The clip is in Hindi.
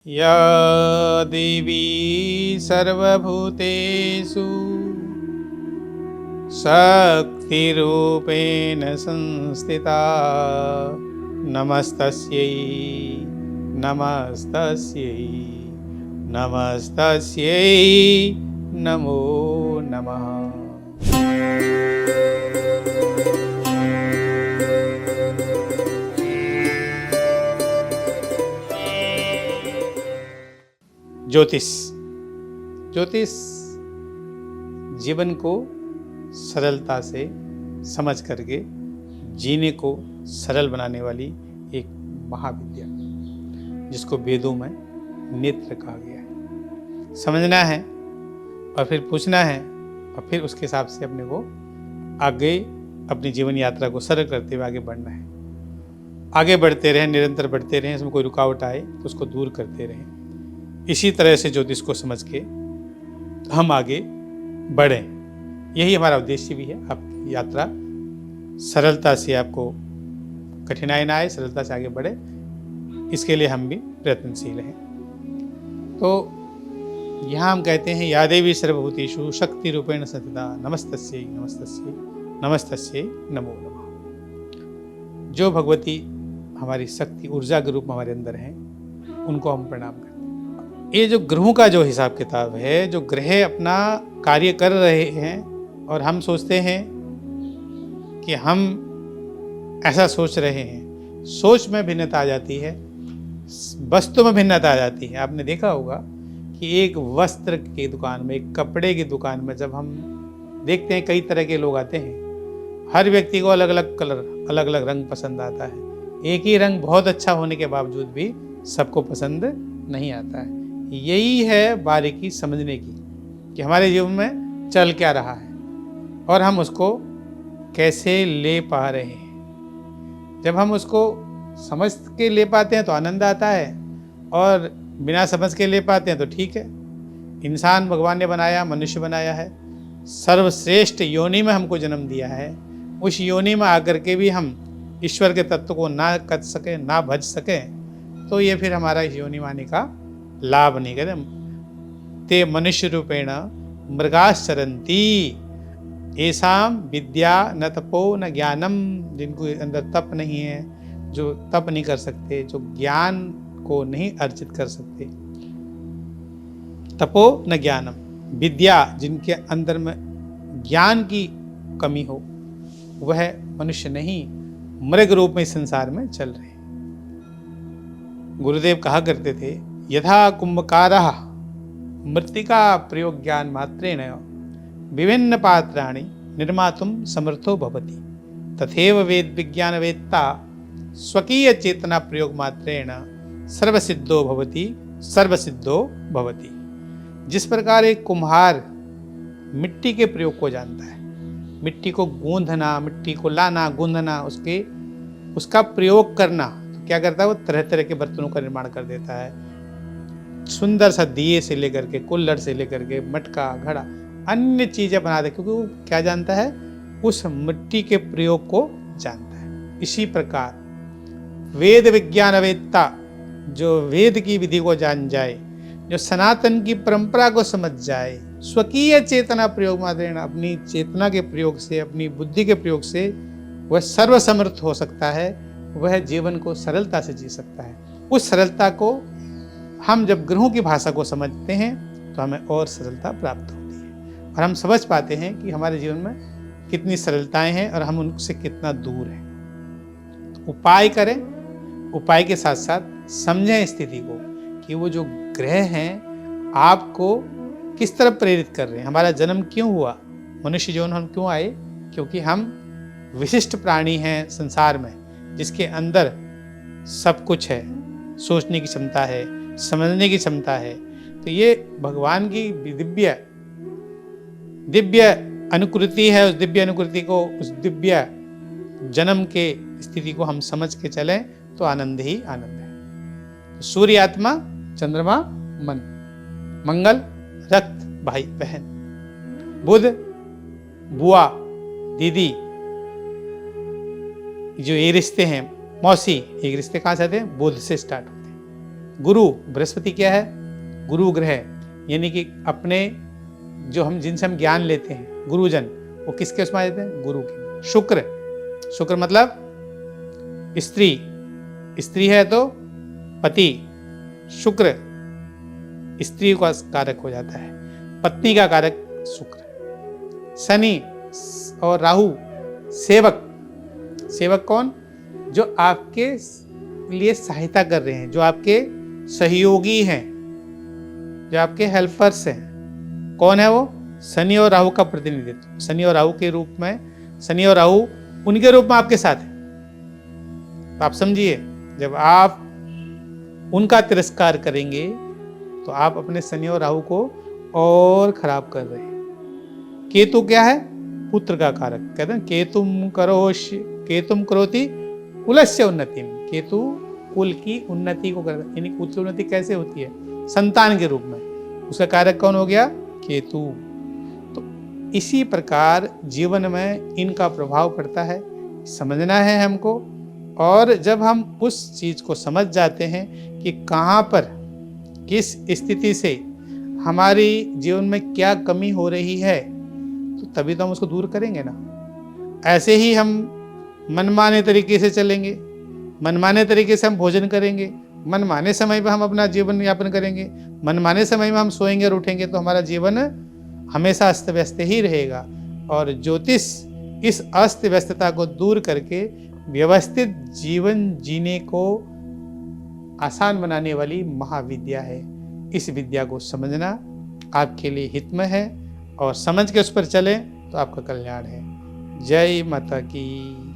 या देवी सर्वभूतेषु शक्तिरूपेण संस्थिता नमस्तस्यै नमस्तस्यै नमस्तस्यै नमो नमः। ज्योतिष जीवन को सरलता से समझ करके जीने को सरल बनाने वाली एक महाविद्या, जिसको वेदों में नेत्र कहा गया है। समझना है और फिर पूछना है और फिर उसके हिसाब से अपने को आगे अपनी जीवन यात्रा को सरल करते हुए आगे बढ़ना है। आगे बढ़ते रहें, निरंतर बढ़ते रहें, इसमें कोई रुकावट आए तो उसको दूर करते रहें। इसी तरह से ज्योतिष को समझ के हम आगे बढ़ें, यही हमारा उद्देश्य भी है। आपकी यात्रा सरलता से, आपको कठिनाई ना आए, सरलता से आगे बढ़े, इसके लिए हम भी प्रयत्नशील हैं। तो यहाँ हम कहते हैं या देवी सर्वभूतेषु शक्ति रूपेण संस्थिता नमस्तस्यै नमस्तस्यै नमस्तस्यै नमो नमः। जो भगवती हमारी शक्ति ऊर्जा के रूप में हमारे अंदर हैं, उनको हम प्रणाम करते हैं। ये जो ग्रहों का जो हिसाब किताब है, जो ग्रह अपना कार्य कर रहे हैं और हम सोचते हैं कि हम ऐसा सोच रहे हैं, सोच में भिन्नता आ जाती है, वस्तु में भिन्नता आ जाती है। आपने देखा होगा कि एक वस्त्र की दुकान में, एक कपड़े की दुकान में जब हम देखते हैं कई तरह के लोग आते हैं, हर व्यक्ति को अलग अलग कलर, अलग अलग रंग पसंद आता है। एक ही रंग बहुत अच्छा होने के बावजूद भी सबको पसंद नहीं आता है। यही है बारीकी समझने की कि हमारे जीवन में चल क्या रहा है और हम उसको कैसे ले पा रहे हैं। जब हम उसको समझ के ले पाते हैं तो आनंद आता है, और बिना समझ के ले पाते हैं तो ठीक है। इंसान भगवान ने बनाया, मनुष्य बनाया है, सर्वश्रेष्ठ योनि में हमको जन्म दिया है। उस योनि में आकर के भी हम ईश्वर के तत्व को ना कर सके, ना भज सके, तो ये फिर हमारा इस योनि माने का लाभ नहीं करे। ते मनुष्य रूपेण मृगाश्चरन्ति येषां विद्या न तपो न ज्ञानम। जिनको अंदर तप नहीं है, जो तप नहीं कर सकते, जो ज्ञान को नहीं अर्जित कर सकते, तपो न ज्ञानम, विद्या जिनके अंदर में ज्ञान की कमी हो, वह मनुष्य नहीं, मृग रूप में संसार में चल रहे। गुरुदेव कहा करते थे, यथा कुंभकारः मृत्तिका प्रयोग ज्ञान मात्रेण विभिन्न पात्राणि निर्मातुं समर्थो भवति, तथैव वेद विज्ञान वेत्ता स्वकीय चेतना प्रयोग मात्रेण सर्वसिद्धो भवति। जिस प्रकार एक कुम्हार मिट्टी के प्रयोग को जानता है, मिट्टी को गूंधना, मिट्टी को लाना, गूंधना, उसका प्रयोग करना, तो क्या करता है वो तरह तरह के बर्तनों का निर्माण कर देता है। सुंदर सा दिए से लेकर के, कुल्हड़ से लेकर के, मटका, घड़ा, अन्य चीजें बना दे, क्योंकि वो क्या जानता है, उस मिट्टी के प्रयोग को जानता है। इसी प्रकार वेद विज्ञान वेत्ता, जो वेद की विधि को जान जाए, जो सनातन की परंपरा को समझ जाए, स्वकीय चेतना प्रयोग मात्रेण, अपनी चेतना के प्रयोग से, अपनी बुद्धि के प्रयोग से वह सर्वसमर्थ हो सकता है। वह जीवन को सरलता से जी सकता है। उस सरलता को हम जब ग्रहों की भाषा को समझते हैं तो हमें और सरलता प्राप्त होती है, और हम समझ पाते हैं कि हमारे जीवन में कितनी सरलताएं हैं और हम उनसे कितना दूर हैं। तो उपाय करें, उपाय के साथ साथ समझें स्थिति को कि वो जो ग्रह हैं आपको किस तरह प्रेरित कर रहे हैं। हमारा जन्म क्यों हुआ, मनुष्य जीवन हम क्यों आए? क्योंकि हम विशिष्ट प्राणी हैं संसार में, जिसके अंदर सब कुछ है, सोचने की क्षमता है, समझने की क्षमता है। तो ये भगवान की दिव्य अनुकृति है। उस दिव्य अनुकृति को, उस दिव्य जन्म के स्थिति को हम समझ के चलें तो आनंद ही आनंद है। तो सूर्य आत्मा, चंद्रमा मन, मंगल रक्त भाई बहन, बुध बुआ दीदी, जो ये रिश्ते हैं, मौसी, ये रिश्ते कहाँ से आते हैं? बुध से स्टार्ट होते हैं। गुरु बृहस्पति क्या है? गुरु ग्रह, यानी कि अपने जो हम जिनसे हम ज्ञान लेते हैं गुरुजन, वो किसके उसमें आ जाते हैं? गुरु के। शुक्र, शुक्र मतलब स्त्री, स्त्री है तो पति, शुक्र स्त्री का कारक हो जाता है, पत्नी का कारक शुक्र। शनि और राहु सेवक, सेवक कौन? जो आपके लिए सहायता कर रहे हैं, जो आपके सहयोगी हैं, जो आपके हेल्पर्स हैं। कौन है वो? शनि और राहु का प्रतिनिधित्व। शनि और राहु के रूप में, शनि और राहु उनके रूप में आपके साथ है। तो आप समझिए, जब आप उनका तिरस्कार करेंगे तो आप अपने शनि और राहु को और खराब कर रहे हैं। केतु क्या है? पुत्र का कारक। कहते हैं केतुम करोति कुलस्य उन्नति। केतु कुल की उन्नति को करता है, यानी कुल की उन्नति कैसे होती है? संतान के रूप में। उसका कारक कौन हो गया? केतु। तो इसी प्रकार जीवन में इनका प्रभाव पड़ता है, समझना है हमको। और जब हम उस चीज को समझ जाते हैं कि कहाँ पर किस स्थिति से हमारी जीवन में क्या कमी हो रही है, तो तभी तो हम उसको दूर करेंगे ना। ऐसे ही हम मनमाने तरीके से चलेंगे, मनमाने तरीके से हम भोजन करेंगे, मनमाने समय पर हम अपना जीवन यापन करेंगे, मनमाने समय में हम सोएंगे और उठेंगे, तो हमारा जीवन हमेशा अस्त व्यस्त ही रहेगा। और ज्योतिष इस अस्त व्यस्तता को दूर करके व्यवस्थित जीवन जीने को आसान बनाने वाली महाविद्या है। इस विद्या को समझना आपके लिए हित में है, और समझ के उस पर चलें तो आपका कल्याण है। जय माता की।